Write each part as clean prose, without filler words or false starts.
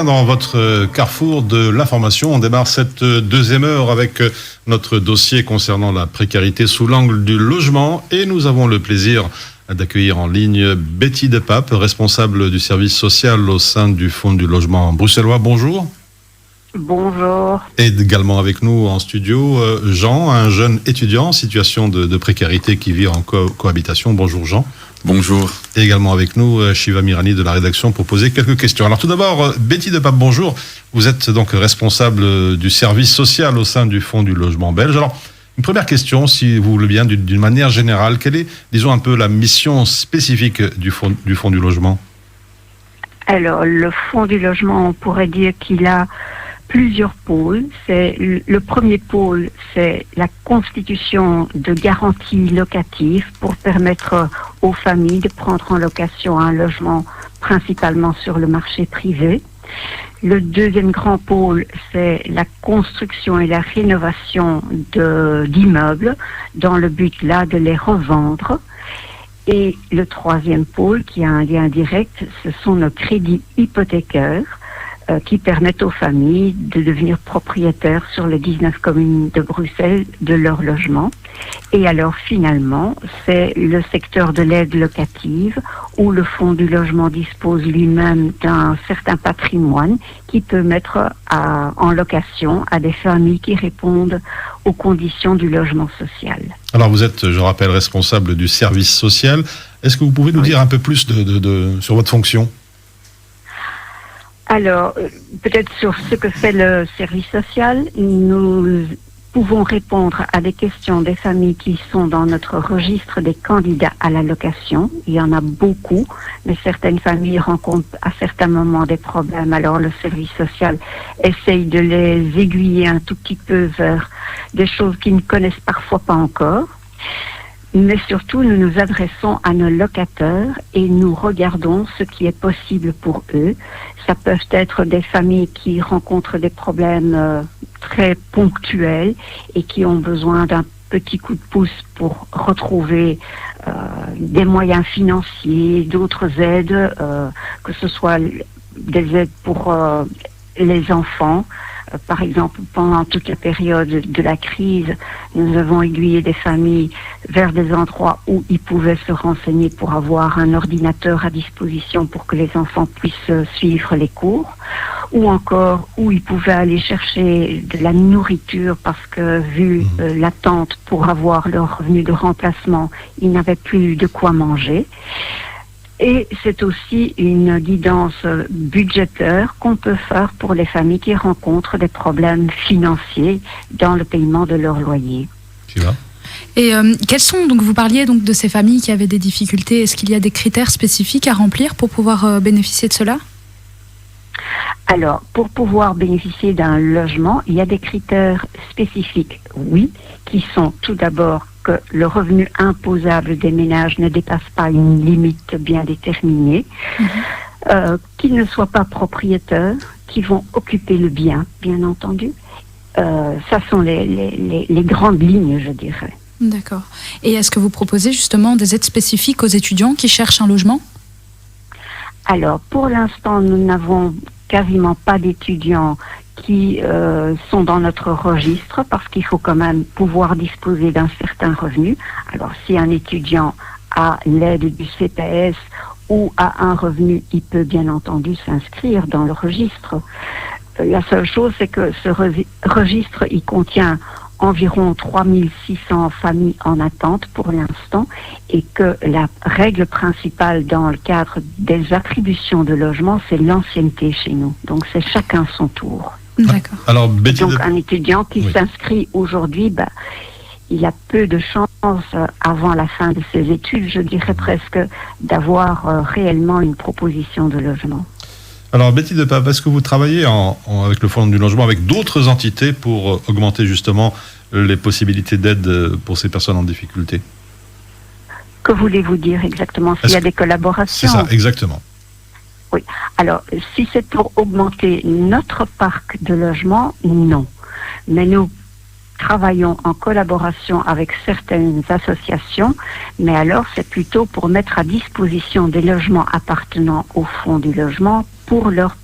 bien dans votre carrefour de l'information. On démarre cette deuxième heure avec notre dossier concernant la précarité sous l'angle du logement. Et nous avons le plaisir d'accueillir en ligne Betty Depape, responsable du service social au sein du Fonds du logement bruxellois. Bonjour. Bonjour. Et également avec nous en studio, Jean, un jeune étudiant en situation de précarité qui vit en cohabitation. Bonjour Jean. Bonjour. Et également avec nous, Shiva Mirani de la rédaction pour poser quelques questions. Alors tout d'abord, Betty Depape, bonjour. Vous êtes donc responsable du service social au sein du Fonds du logement belge. Alors, une première question, si vous voulez bien, d'une manière générale, quelle est, disons un peu, la mission spécifique du Fonds du logement ? Alors, le Fonds du logement, on pourrait dire qu'il a plusieurs pôles. Le premier pôle, c'est la constitution de garanties locatives pour permettre aux familles de prendre en location un logement principalement sur le marché privé. Le deuxième grand pôle, c'est la construction et la rénovation d'immeubles dans le but là de les revendre. Et le troisième pôle, qui a un lien direct, ce sont nos crédits hypothécaires qui permettent aux familles de devenir propriétaires sur les 19 communes de Bruxelles de leur logement. Et alors finalement, c'est le secteur de l'aide locative où le Fonds du logement dispose lui-même d'un certain patrimoine qui peut mettre en location à des familles qui répondent aux conditions du logement social. Alors vous êtes, je rappelle, responsable du service social. Est-ce que vous pouvez nous dire un peu plus sur votre fonction ? Alors, peut-être sur ce que fait le service social, nous pouvons répondre à des questions des familles qui sont dans notre registre des candidats à la location. Il y en a beaucoup, mais certaines familles rencontrent à certains moments des problèmes. Alors, le service social essaye de les aiguiller un tout petit peu vers des choses qu'ils ne connaissent parfois pas encore. Mais surtout, nous nous adressons à nos locataires et nous regardons ce qui est possible pour eux. Ça peut être des familles qui rencontrent des problèmes très ponctuels et qui ont besoin d'un petit coup de pouce pour retrouver des moyens financiers, d'autres aides, que ce soit des aides pour les enfants. Par exemple, pendant toute la période de la crise, nous avons aiguillé des familles vers des endroits où ils pouvaient se renseigner pour avoir un ordinateur à disposition pour que les enfants puissent suivre les cours, ou encore où ils pouvaient aller chercher de la nourriture parce que, vu l'attente pour avoir leur revenu de remplacement, ils n'avaient plus de quoi manger. Et c'est aussi une guidance budgétaire qu'on peut faire pour les familles qui rencontrent des problèmes financiers dans le paiement de leur loyer. Tu vas ? Et quels sont, donc vous parliez donc de ces familles qui avaient des difficultés, est-ce qu'il y a des critères spécifiques à remplir pour pouvoir bénéficier de cela ? Alors, pour pouvoir bénéficier d'un logement, il y a des critères spécifiques, oui, qui sont tout d'abord que le revenu imposable des ménages ne dépasse pas une limite bien déterminée, qu'ils ne soient pas propriétaires, qui vont occuper le bien entendu. Ça sont les grandes lignes, je dirais. D'accord. Et est-ce que vous proposez justement des aides spécifiques aux étudiants qui cherchent un logement ? Alors, pour l'instant, nous n'avons quasiment pas d'étudiants qui sont dans notre registre parce qu'il faut quand même pouvoir disposer d'un certain revenu. Alors, si un étudiant a l'aide du CPS ou a un revenu, il peut bien entendu s'inscrire dans le registre. La seule chose, c'est que ce registre, il contient environ 3600 familles en attente pour l'instant et que la règle principale dans le cadre des attributions de logement, c'est l'ancienneté chez nous. Donc, c'est chacun son tour. D'accord. Alors, Betty donc, un étudiant qui s'inscrit aujourd'hui, il a peu de chances avant la fin de ses études, je dirais presque, d'avoir réellement une proposition de logement. Alors, Betty Depape, est-ce que vous travaillez avec le Fonds du logement, avec d'autres entités pour augmenter justement les possibilités d'aide pour ces personnes en difficulté ? Que voulez-vous dire exactement ? S'il y a des collaborations ? C'est ça, exactement. Oui. Alors, si c'est pour augmenter notre parc de logements, non. Mais nous travaillons en collaboration avec certaines associations, mais alors c'est plutôt pour mettre à disposition des logements appartenant au Fonds du logement pour leurs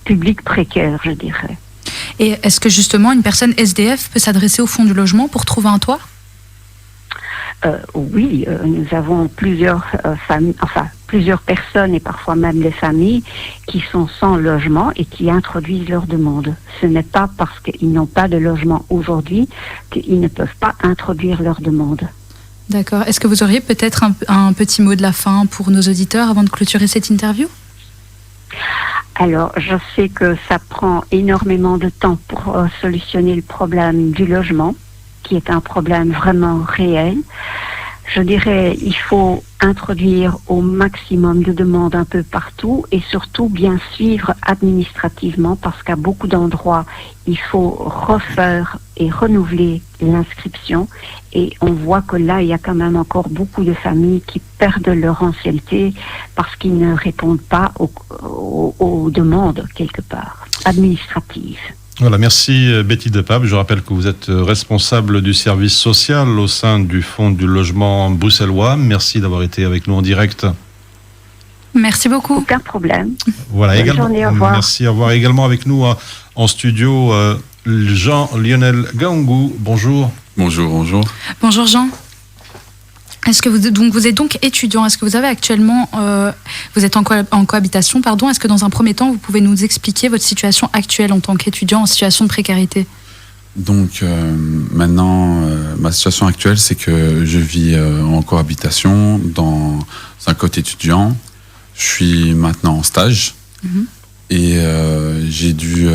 public précaire, je dirais. Et est-ce que justement une personne SDF peut s'adresser au fonds du logement pour trouver un toit ? Oui, nous avons plusieurs familles, plusieurs personnes et parfois même des familles qui sont sans logement et qui introduisent leur demande. Ce n'est pas parce qu'ils n'ont pas de logement aujourd'hui qu'ils ne peuvent pas introduire leur demande. D'accord. Est-ce que vous auriez peut-être un petit mot de la fin pour nos auditeurs avant de clôturer cette interview ? Alors, je sais que ça prend énormément de temps pour solutionner le problème du logement, qui est un problème vraiment réel. Je dirais, il faut introduire au maximum de demandes un peu partout et surtout bien suivre administrativement parce qu'à beaucoup d'endroits, il faut refaire et renouveler l'inscription et on voit que là, il y a quand même encore beaucoup de familles qui perdent leur ancienneté parce qu'ils ne répondent pas aux demandes quelque part administratives. Voilà, merci Betty Depape. Je rappelle que vous êtes responsable du service social au sein du Fonds du logement bruxellois. Merci d'avoir été avec nous en direct. Merci beaucoup. Aucun problème. Voilà, Bonne également, journée, au revoir. Merci, au revoir. Également avec nous en studio, Jean-Lionel Gaongou. Bonjour. Bonjour, bonjour. Bonjour Jean. Est-ce que vous êtes donc étudiant ? Est-ce que vous avez actuellement, vous êtes en cohabitation, pardon. Est-ce que dans un premier temps, vous pouvez nous expliquer votre situation actuelle en tant qu'étudiant en situation de précarité ? Donc maintenant, ma situation actuelle, c'est que je vis en cohabitation dans un côté étudiant. Je suis maintenant en stage et j'ai dû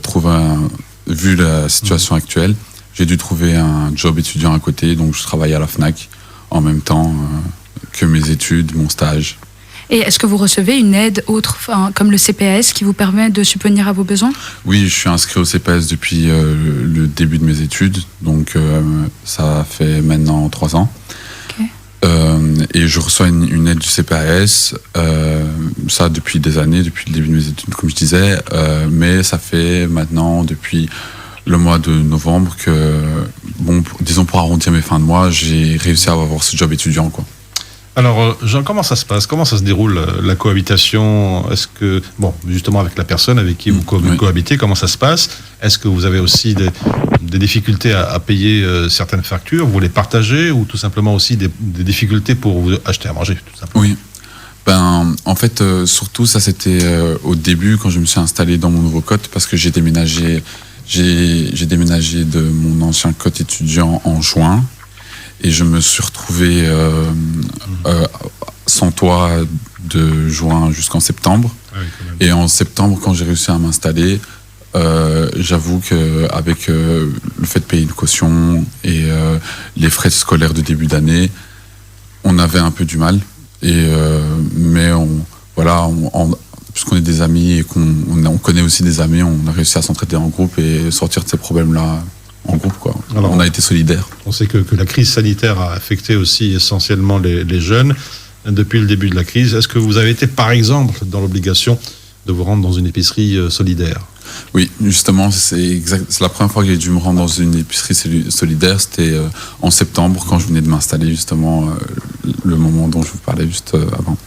trouver, vu la situation actuelle, j'ai dû trouver un job étudiant à côté. Donc je travaille à la FNAC en même temps que mes études, mon stage. Et est-ce que vous recevez une aide autre, comme le CPS, qui vous permet de subvenir à vos besoins ? Oui, je suis inscrit au CPS depuis le début de mes études, donc ça fait maintenant 3 ans. Okay. Et je reçois une aide du CPS, ça depuis des années, depuis le début de mes études, comme je disais, mais ça fait maintenant depuis le mois de novembre que, bon, disons pour arrondir mes fins de mois, j'ai réussi à avoir ce job étudiant, quoi. Alors, Jean, comment ça se passe ? Comment ça se déroule, la cohabitation ? Est-ce que, bon, justement avec la personne avec qui vous cohabitez, comment ça se passe ? Est-ce que vous avez aussi des difficultés à payer certaines factures ? Vous les partagez ou tout simplement aussi des difficultés pour vous acheter à manger, tout simplement ? Oui. En fait, surtout, ça c'était au début quand je me suis installé dans mon nouveau cote parce que j'ai déménagé de mon ancien cote étudiant en juin et je me suis retrouvé sans toit de juin jusqu'en septembre. Ah oui, quand même. Et en septembre, quand j'ai réussi à m'installer, j'avoue qu'avec le fait de payer une caution et les frais scolaires de début d'année, on avait un peu du mal. Mais puisqu'on est des amis et qu'on connaît aussi des amis, on a réussi à s'entraider en groupe et sortir de ces problèmes-là en groupe, quoi. Alors, on a été solidaires. On sait que la crise sanitaire a affecté aussi essentiellement les jeunes depuis le début de la crise. Est-ce que vous avez été, par exemple, dans l'obligation de vous rendre dans une épicerie solidaire ? Oui, justement, c'est la première fois que j'ai dû me rendre dans une épicerie solidaire. C'était en septembre, quand je venais de m'installer, justement, le moment dont je vous parlais juste avant.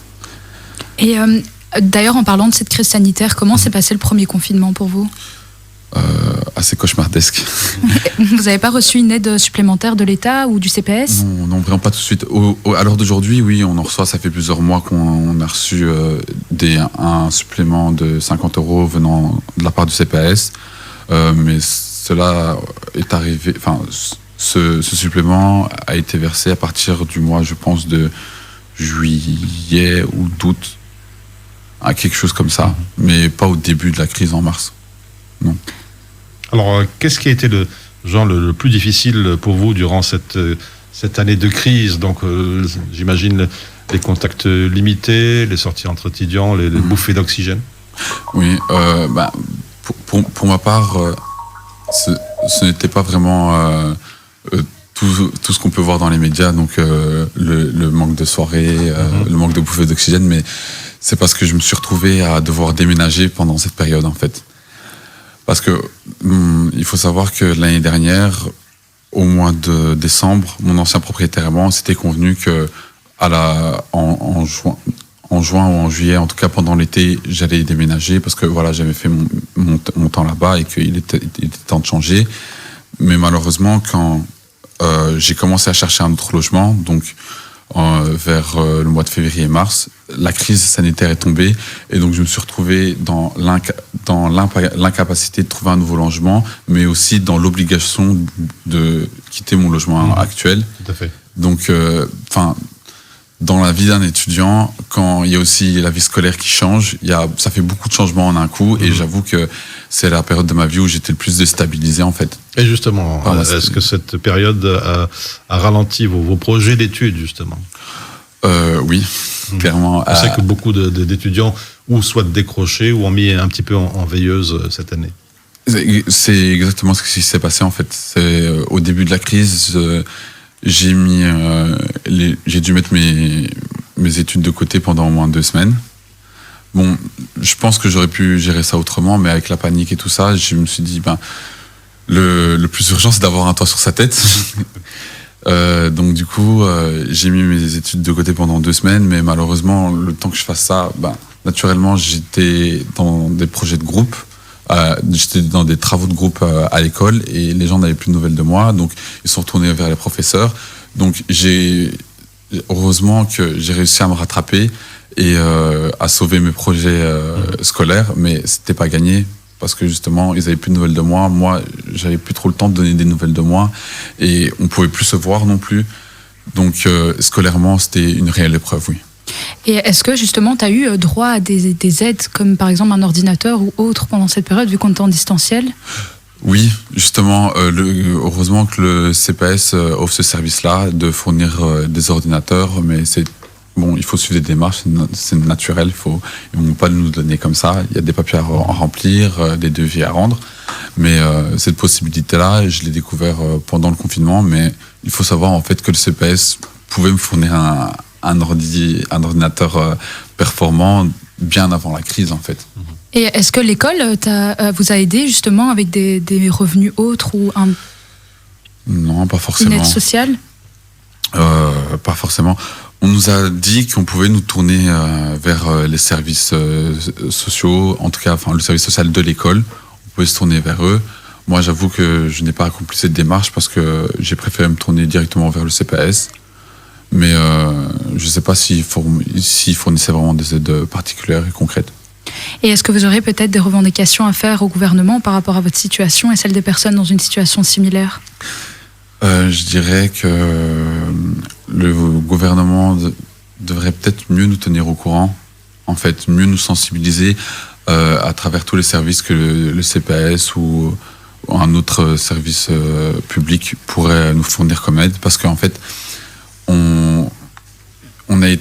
Et d'ailleurs, en parlant de cette crise sanitaire, comment s'est passé le premier confinement pour vous ? Assez cauchemardesque. Vous n'avez pas reçu une aide supplémentaire de l'État ou du CPS ? Non, vraiment pas tout de suite. À l'heure d'aujourd'hui, oui, on en reçoit. Ça fait plusieurs mois qu'on a reçu un supplément de 50 € venant de la part du CPS. Mais cela est arrivé. Enfin, ce supplément a été versé à partir du mois, je pense, de juillet ou d'août, à quelque chose comme ça. Mais pas au début de la crise en mars. Non. Alors, qu'est-ce qui a été le plus difficile pour vous durant cette année de crise ? Donc, j'imagine les contacts limités, les sorties entre étudiants, les bouffées d'oxygène. Oui, pour ma part, ce n'était pas vraiment tout ce qu'on peut voir dans les médias, donc le manque de soirées, le manque de bouffées d'oxygène, mais c'est parce que je me suis retrouvé à devoir déménager pendant cette période, en fait. Parce que il faut savoir que l'année dernière, au mois de décembre, mon ancien propriétaire et moi, on s'était convenu que en en juin ou en juillet, en tout cas pendant l'été, j'allais déménager parce que voilà, j'avais fait mon temps là-bas et qu'il était temps de changer. Mais malheureusement, quand j'ai commencé à chercher un autre logement, donc vers le mois de février et mars, la crise sanitaire est tombée et donc je me suis retrouvé dans l'incapacité de trouver un nouveau logement, mais aussi dans l'obligation de quitter mon logement actuel. Tout à fait. Donc, dans la vie d'un étudiant, quand il y a aussi la vie scolaire qui change, ça fait beaucoup de changements en un coup, et j'avoue que c'est la période de ma vie où j'étais le plus déstabilisé en fait. Et justement, est-ce que cette période a ralenti vos projets d'études justement? Oui, clairement. Je sais que beaucoup d'étudiants ou soit décroché ou ont mis un petit peu en veilleuse cette année. C'est exactement ce qui s'est passé en fait. Au début de la crise, j'ai dû mettre mes études de côté pendant au moins 2 semaines. Bon, je pense que j'aurais pu gérer ça autrement, mais avec la panique et tout ça, je me suis dit, le plus urgent, c'est d'avoir un toit sur sa tête. Donc du coup, j'ai mis mes études de côté pendant 2 semaines, mais malheureusement, le temps que je fasse ça, naturellement, j'étais dans des projets de groupe. J'étais dans des travaux de groupe à l'école et les gens n'avaient plus de nouvelles de moi, donc ils sont retournés vers les professeurs. Donc heureusement que j'ai réussi à me rattraper et à sauver mes projets scolaires, mais c'était pas gagné parce que justement ils avaient plus de nouvelles de moi. Moi, j'avais plus trop le temps de donner des nouvelles de moi et on pouvait plus se voir non plus. Donc scolairement, c'était une réelle épreuve, oui. Et est-ce que justement tu as eu droit à des aides comme par exemple un ordinateur ou autre pendant cette période vu qu'on était en distanciel? Oui, justement, heureusement que le CPS offre ce service-là de fournir des ordinateurs, mais il faut suivre des démarches, c'est naturel, ils ne vont pas nous donner comme ça, il y a des papiers à remplir, des devis à rendre, mais cette possibilité-là, je l'ai découvert pendant le confinement, mais il faut savoir en fait que le CPS pouvait me fournir un ordinateur performant bien avant la crise en fait. Et est-ce que l'école vous a aidé justement avec des revenus autres ou Non, pas forcément. Une aide sociale? Pas forcément. On nous a dit qu'on pouvait nous tourner vers les services sociaux, en tout cas le service social de l'école. On pouvait se tourner vers eux. Moi, j'avoue que je n'ai pas accompli cette démarche parce que j'ai préféré me tourner directement vers le CPS. Mais je ne sais pas s'ils fournissaient vraiment des aides particulières et concrètes. Et est-ce que vous aurez peut-être des revendications à faire au gouvernement par rapport à votre situation et celle des personnes dans une situation similaire? Je dirais que le gouvernement devrait peut-être mieux nous tenir au courant, en fait, mieux nous sensibiliser à travers tous les services que le CPS ou un autre service public pourrait nous fournir comme aide, parce qu'en fait, on a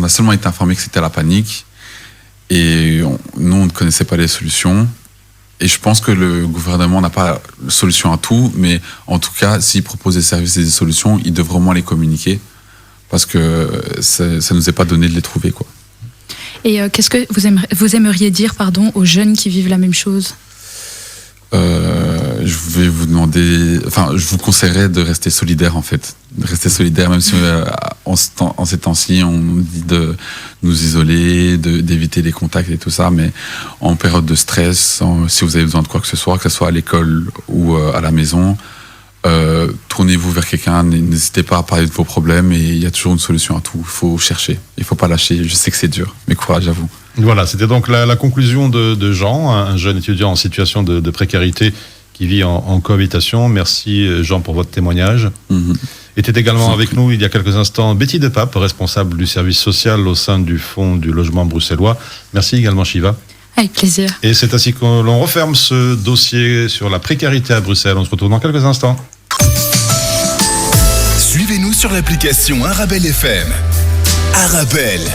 seulement été informé que c'était la panique et nous on ne connaissait pas les solutions, et je pense que le gouvernement n'a pas de solution à tout, mais en tout cas s'il propose des services et des solutions, il devrait vraiment les communiquer parce que ça nous est pas donné de les trouver, quoi. Et qu'est-ce que vous aimeriez dire aux jeunes qui vivent la même chose? Je vais vous demander, je vous conseillerais de rester solidaire en fait, de rester solidaire même si en ces temps-ci on nous dit de nous isoler, d'éviter les contacts et tout ça, mais en période de stress, si vous avez besoin de quoi que ce soit à l'école ou à la maison, tournez-vous vers quelqu'un, n'hésitez pas à parler de vos problèmes et il y a toujours une solution à tout. Il faut chercher, il faut pas lâcher. Je sais que c'est dur, mais courage à vous. Voilà, c'était donc la conclusion de Jean, un jeune étudiant en situation de précarité qui vit en cohabitation. Merci Jean pour votre témoignage. Était également avec nous il y a quelques instants Betty Depape, responsable du service social au sein du Fonds du logement bruxellois. Merci également Shiva. Avec plaisir. Et c'est ainsi que l'on referme ce dossier sur la précarité à Bruxelles. On se retrouve dans quelques instants. Suivez-nous sur l'application Arabelle FM. Arabelle,